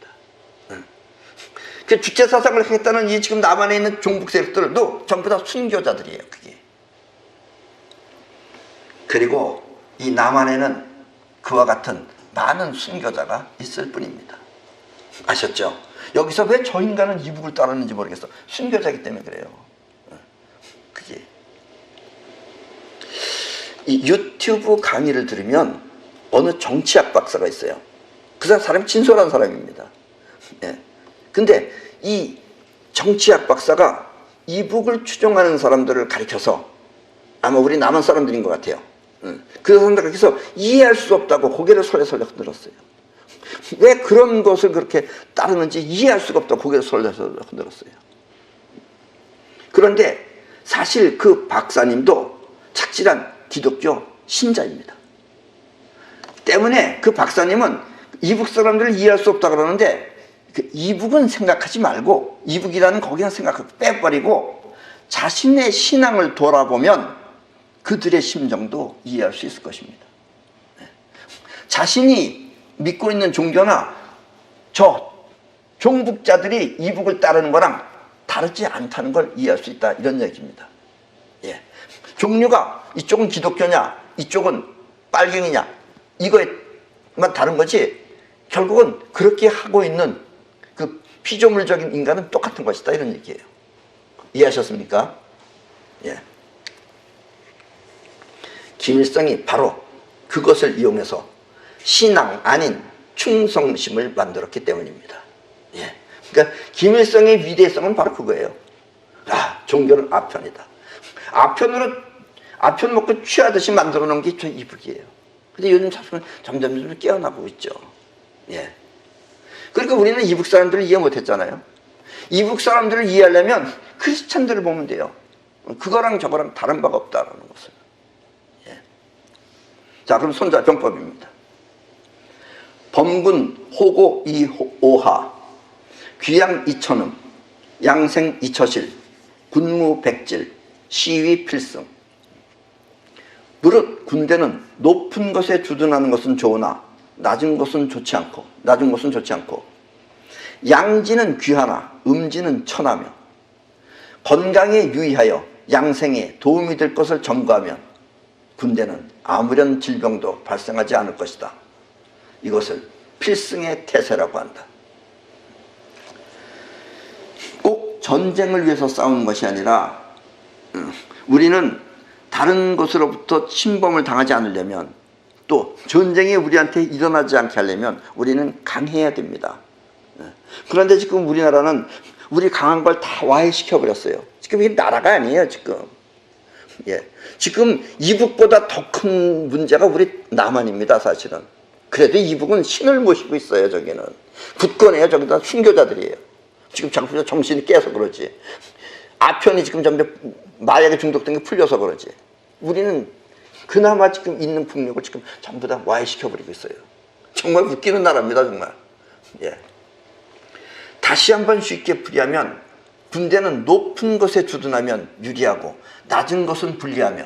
그 주체사상을 했다는 이 지금 남한에 있는 종북 세력들도 전부 다 순교자들이에요. 그게. 그리고 이 남한에는 그와 같은 많은 순교자가 있을 뿐입니다. 아셨죠? 여기서 왜 저 인간은 이북을 따르는지 모르겠어. 순교자이기 때문에 그래요. 그게. 이 유튜브 강의를 들으면 어느 정치학 박사가 있어요. 그 사람이 진솔한 사람입니다. 예. 근데 이 정치학 박사가 이북을 추종하는 사람들을 가리켜서 아마 우리 남한 사람들인 것 같아요. 그 사람들 가리켜서 이해할 수 없다고 고개를 솔레솔레 흔들었어요. 왜 그런 것을 그렇게 따르는지 이해할 수가 없다고 고개를 솔레솔레 흔들었어요. 그런데 사실 그 박사님도 착실한 기독교 신자입니다. 때문에 그 박사님은 이북 사람들을 이해할 수 없다 그러는데 그 이북은 생각하지 말고 이북이라는 거기만 생각하고 빼버리고 자신의 신앙을 돌아보면 그들의 심정도 이해할 수 있을 것입니다. 자신이 믿고 있는 종교나 저 종북자들이 이북을 따르는 거랑 다르지 않다는 걸 이해할 수 있다, 이런 얘기입니다. 예. 종류가 이쪽은 기독교냐 이쪽은 빨갱이냐 이거에만 다른 거지 결국은 그렇게 하고 있는 그 피조물적인 인간은 똑같은 것이다, 이런 얘기예요. 이해하셨습니까? 예. 김일성이 바로 그것을 이용해서 신앙 아닌 충성심을 만들었기 때문입니다. 예. 그러니까 김일성의 위대성은 바로 그거예요. 아, 종교는 아편이다. 아편 먹고 취하듯이 만들어 놓은 게 저 이북이에요. 근데 요즘 점점 깨어나고 있죠. 예. 그러니까 우리는 이북 사람들을 이해 못했잖아요. 이북 사람들을 이해하려면 크리스찬들을 보면 돼요. 그거랑 저거랑 다른 바가 없다라는 것을. 예. 자, 그럼 손자병법입니다. 범군 호고 이오하, 귀양 이천음, 양생 이처실, 군무 백질, 시위 필승. 무릇 군대는 높은 것에 주둔하는 것은 좋으나 낮은 것은 좋지 않고 양지는 귀하나 음지는 천하며 건강에 유의하여 양생에 도움이 될 것을 점거하면 군대는 아무런 질병도 발생하지 않을 것이다. 이것을 필승의 태세라고 한다. 꼭 전쟁을 위해서 싸우는 것이 아니라 우리는 다른 것으로부터 침범을 당하지 않으려면 또 전쟁이 우리한테 일어나지 않게 하려면 우리는 강해야 됩니다. 그런데 지금 우리나라는 우리 강한 걸 다 와해시켜버렸어요. 지금 이게 나라가 아니에요, 지금. 예. 지금 이북보다 더 큰 문제가 우리 남한입니다, 사실은. 그래도 이북은 신을 모시고 있어요, 저기는. 굳건해요, 저기다 순교자들이에요. 지금 정신이 깨서 그러지. 아편이 지금 점점 마약에 중독된 게 풀려서 그러지. 우리는 그나마 지금 있는 국력을 지금 전부 다 와해시켜버리고 있어요. 정말 웃기는 나라입니다, 정말. 예. 다시 한번 쉽게 풀이하면 군대는 높은 것에 주둔하면 유리하고 낮은 것은 불리하며,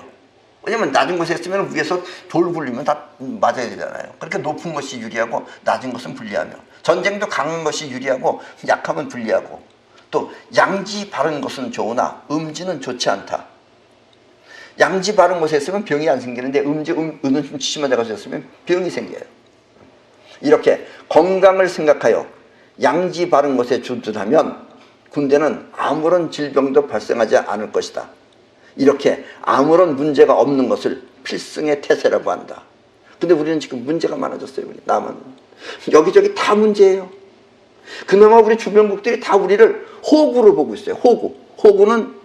왜냐면 낮은 곳에 있으면 위에서 돌 굴리면 다 맞아야 되잖아요. 그러니까 높은 것이 유리하고 낮은 것은 불리하며, 전쟁도 강한 것이 유리하고 약하면 불리하고, 또 양지 바른 것은 좋으나 음지는 좋지 않다. 양지 바른 곳에 있으면 병이 안 생기는데 은은 좀 심한 곳에 있으면 병이 생겨요. 이렇게 건강을 생각하여 양지 바른 곳에 주둔하면 군대는 아무런 질병도 발생하지 않을 것이다. 이렇게 아무런 문제가 없는 것을 필승의 태세라고 한다. 근데 우리는 지금 문제가 많아졌어요. 우리 남은 여기저기 다 문제예요. 그나마 우리 주변국들이 다 우리를 호구로 보고 있어요. 호구는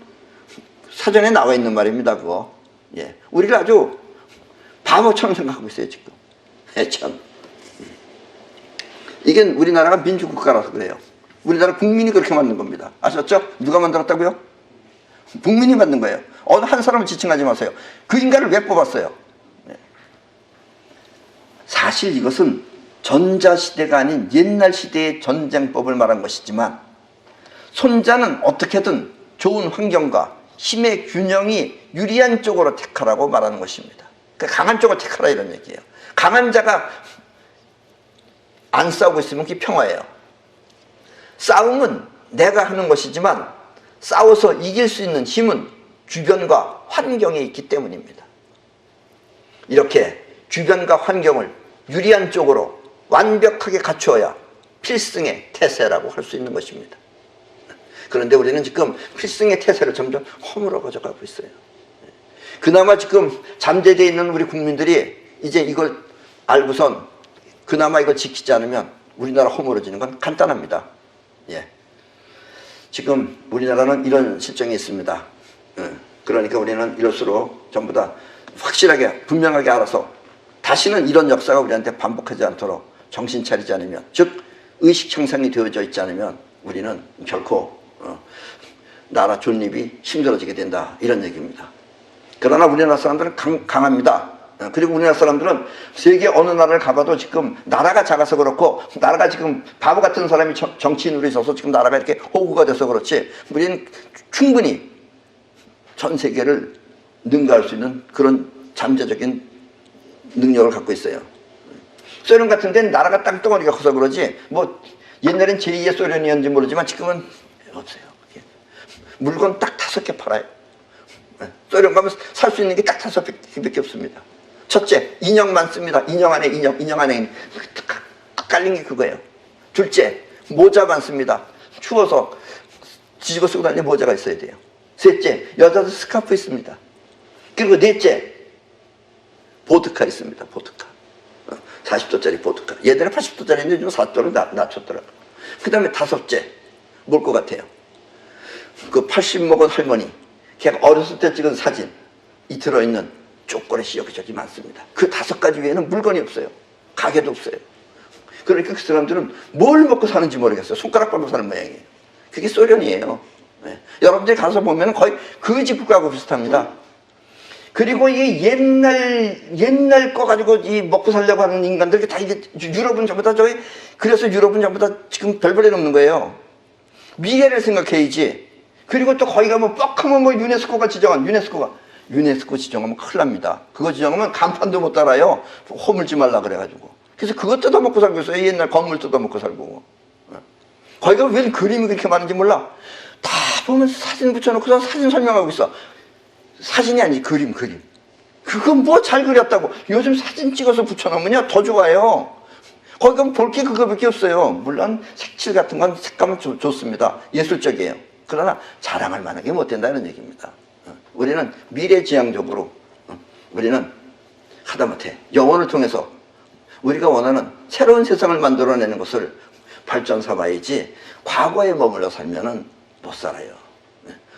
사전에 나와 있는 말입니다, 그거. 예. 우리를 아주 바보처럼 생각하고 있어요, 지금. 참. 이게 우리나라가 민주국가라서 그래요. 우리나라 국민이 그렇게 만든 겁니다. 아셨죠? 누가 만들었다고요? 국민이 만든 거예요. 어느 한 사람을 지칭하지 마세요. 그 인간을 왜 뽑았어요? 예. 사실 이것은 전자시대가 아닌 옛날 시대의 전쟁법을 말한 것이지만, 손자는 어떻게든 좋은 환경과 힘의 균형이 유리한 쪽으로 택하라고 말하는 것입니다. 그러니까 강한 쪽을 택하라, 이런 얘기예요. 강한 자가 안 싸우고 있으면 그게 평화예요. 싸움은 내가 하는 것이지만 싸워서 이길 수 있는 힘은 주변과 환경에 있기 때문입니다. 이렇게 주변과 환경을 유리한 쪽으로 완벽하게 갖추어야 필승의 태세라고 할 수 있는 것입니다. 그런데 우리는 지금 필승의 태세를 점점 허물어 가져가고 있어요. 그나마 지금 잠재되어 있는 우리 국민들이 이제 이걸 알고선 그나마 이걸 지키지 않으면 우리나라 허물어지는 건 간단합니다. 예. 지금 우리나라는 이런 실정이 있습니다. 그러니까 우리는 이럴수록 전부 다 확실하게 분명하게 알아서 다시는 이런 역사가 우리한테 반복하지 않도록 정신 차리지 않으면, 즉 의식 형성이 되어져 있지 않으면 우리는 결코 나라 존립이 힘들어지게 된다, 이런 얘기입니다. 그러나 우리나라 사람들은 강합니다. 그리고 우리나라 사람들은 세계 어느 나라를 가봐도 지금 나라가 작아서 그렇고, 나라가 지금 바보 같은 사람이 정치인으로 있어서 지금 나라가 이렇게 호구가 돼서 그렇지, 우리는 충분히 전 세계를 능가할 수 있는 그런 잠재적인 능력을 갖고 있어요. 소련 같은 데는 나라가 땅덩어리가 커서 그러지, 뭐 옛날엔 제2의 소련이었는지 모르지만 지금은 없어요. 물건 딱 5개 팔아요. 소련 가면 살 수 있는 게 딱 5개밖에 없습니다. 첫째, 인형 많습니다. 인형 안에 인형 안에 깔린 게 그거예요. 둘째, 모자 많습니다. 추워서 뒤집어 쓰고 다니는 모자가 있어야 돼요. 셋째, 여자도 스카프 있습니다. 그리고 넷째, 보드카 있습니다. 보드카. 40도짜리 보드카. 예전에 80도짜리인데 요즘 40도로 낮췄더라고요. 그 다음에 다섯째, 뭘 것 같아요? 그 80 먹은 할머니, 걔가 어렸을 때 찍은 사진이 들어있는 초콜릿이 여기저기 많습니다. 그 5가지 외에는 물건이 없어요. 가게도 없어요. 그러니까 그 사람들은 뭘 먹고 사는지 모르겠어요. 손가락 빨고 사는 모양이에요. 그게 소련이에요. 네. 여러분들이 가서 보면 거의 그 집 국가하고 비슷합니다. 그리고 이 옛날 거 가지고 이 먹고 살려고 하는 인간들, 다 이게 유럽은 전부 다 그래서 유럽은 전부 다 지금 별벌이 없는 거예요. 미래를 생각해야지. 그리고 또 거기 가면 뻑하면 뭐 유네스코가 지정하면 큰일 납니다. 그거 지정하면 간판도 못 달아요. 허물지 말라 그래가지고. 그래서 그거 뜯어먹고 살고 있어요. 옛날 건물 뜯어먹고 살고. 거기가 왜 그림이 그렇게 많은지 몰라. 다 보면 사진 붙여놓고서 사진 설명하고 있어. 사진이 아니지, 그림. 그건 뭐 잘 그렸다고. 요즘 사진 찍어서 붙여놓으면요, 더 좋아요. 거기 가면 볼 게 그거밖에 없어요. 물론 색칠 같은 건 색감은 좋습니다. 예술적이에요. 그러나 자랑할 만한 게 못 된다는 얘기입니다. 우리는 미래지향적으로, 우리는 하다못해 영혼을 통해서 우리가 원하는 새로운 세상을 만들어내는 것을 발전 삼아야지, 과거에 머물러 살면은 못 살아요.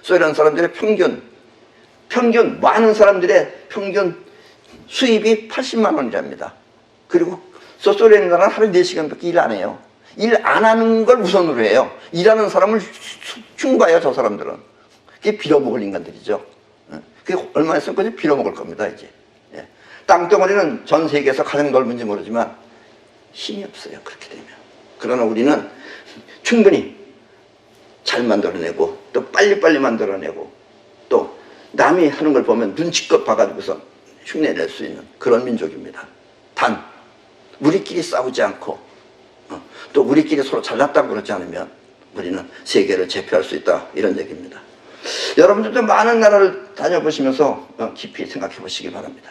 소련 사람들의 평균 많은 사람들의 평균 수입이 80만 원이랍니다. 그리고 소련 나라는 하루 4시간밖에 일 안 해요. 일 안 하는 걸 우선으로 해요. 일하는 사람을 흉봐요, 저 사람들은. 그게 빌어먹을 인간들이죠. 그게 얼마나 있을 거지? 빌어먹을 겁니다, 이제. 땅덩어리는 전 세계에서 가장 넓은지 모르지만 힘이 없어요, 그렇게 되면. 그러나 우리는 충분히 잘 만들어내고, 또 빨리빨리 만들어내고, 또 남이 하는 걸 보면 눈치껏 봐가지고서 흉내낼 수 있는 그런 민족입니다. 단 우리끼리 싸우지 않고, 또 우리끼리 서로 잘났다고 그러지 않으면 우리는 세계를 제패할 수 있다, 이런 얘기입니다. 여러분들도 많은 나라를 다녀보시면서 깊이 생각해 보시기 바랍니다.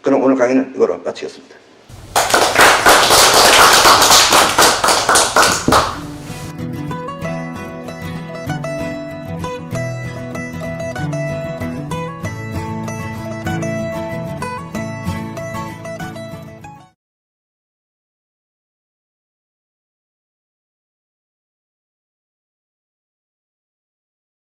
그럼 오늘 강의는 이거로 마치겠습니다.